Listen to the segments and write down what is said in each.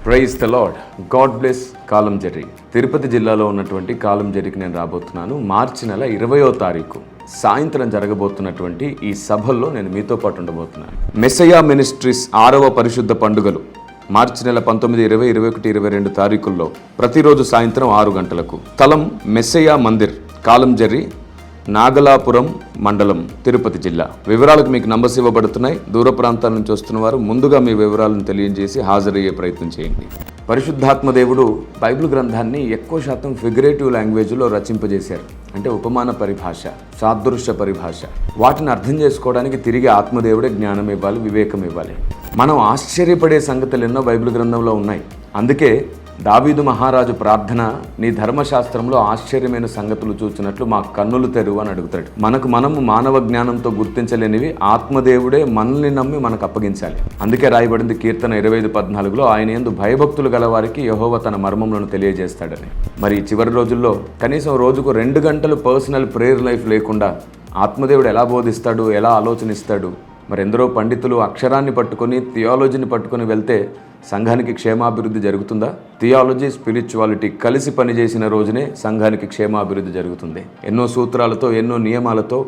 Praise the Lord. God bless Kalanjari. Tirupati జిల్లాలో ఉన్నటువంటి కాలంజరికి నేను రాబోతున్నాను. మార్చి నెల 20వ తారీఖు సాయంత్రం జరగబోతున్నటువంటి ఈ సభల్లో నేను మీతో పాటు ఉండబోతున్నాను. మెస్సయా మినిస్ట్రీస్ 6వ పరిశుద్ధ పండుగలు మార్చి నెల 19, 20, 21, 22 తారీఖుల్లో ప్రతిరోజు సాయంత్రం 6 గంటలకు. స్థలం మెస్సయా మందిర్, కాలంజరి, నాగలాపురం మండలం, తిరుపతి జిల్లా. వివరాలకు మీకు నంబర్స్ ఇవ్వబడుతున్నాయి. దూర ప్రాంతాల నుంచి వస్తున్న వారు ముందుగా మీ వివరాలను తెలియజేసి హాజరయ్యే ప్రయత్నం చేయండి. పరిశుద్ధాత్మ దేవుడు బైబిల్ గ్రంథాన్ని ఎక్కువ శాతం ఫిగరేటివ్ లాంగ్వేజ్లో రచింపజేశారు. అంటే ఉపమాన పరిభాష, సాదృశ్య పరిభాష. వాటిని అర్థం చేసుకోవడానికి తిరిగి ఆత్మదేవుడే జ్ఞానం ఇవ్వాలి, వివేకం ఇవ్వాలి. మనం ఆశ్చర్యపడే సంగతులు ఎన్నో బైబిల్ గ్రంథంలో ఉన్నాయి. అందుకే దావీదు మహారాజు ప్రార్థన, నీ ధర్మశాస్త్రంలో ఆశ్చర్యమైన సంగతులు చూచినట్లు మా కన్నులు తెరువు అని అడుగుతాడు. మనము మానవ జ్ఞానంతో గుర్తించలేనివి ఆత్మదేవుడే మనల్ని నమ్మి మనకు అప్పగించాలి. అందుకే రాయబడింది కీర్తన 25:14లో, ఆయన యందు భయభక్తులు గల వారికి యెహోవా తన మర్మములను తెలియజేస్తాడని. మరి చివరి రోజుల్లో కనీసం రోజుకు 2 గంటలు పర్సనల్ ప్రేయర్ లైఫ్ లేకుండా ఆత్మదేవుడు ఎలా బోధిస్తాడు, ఎలా ఆలోచనిస్తాడు? మరి ఎందరో పండితులు అక్షరాన్ని పట్టుకొని, థియాలజీని పట్టుకొని వెళ్తే సంఘానికి క్షేమాభివృద్ధి జరుగుతుందా? థియాలజీ, స్పిరిచువాలిటీ కలిసి పనిచేసిన రోజునే సంఘానికి క్షేమాభివృద్ధి జరుగుతుంది. ఎన్నో సూత్రాలతో, ఎన్నో నియమాలతో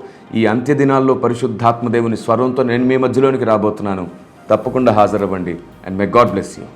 ఈ అంత్య దినాల్లో పరిశుద్ధాత్మదేవుని స్వరంతో నేను మీ మధ్యలోనికి రాబోతున్నాను. తప్పకుండా హాజరవ్వండి. And may God bless you.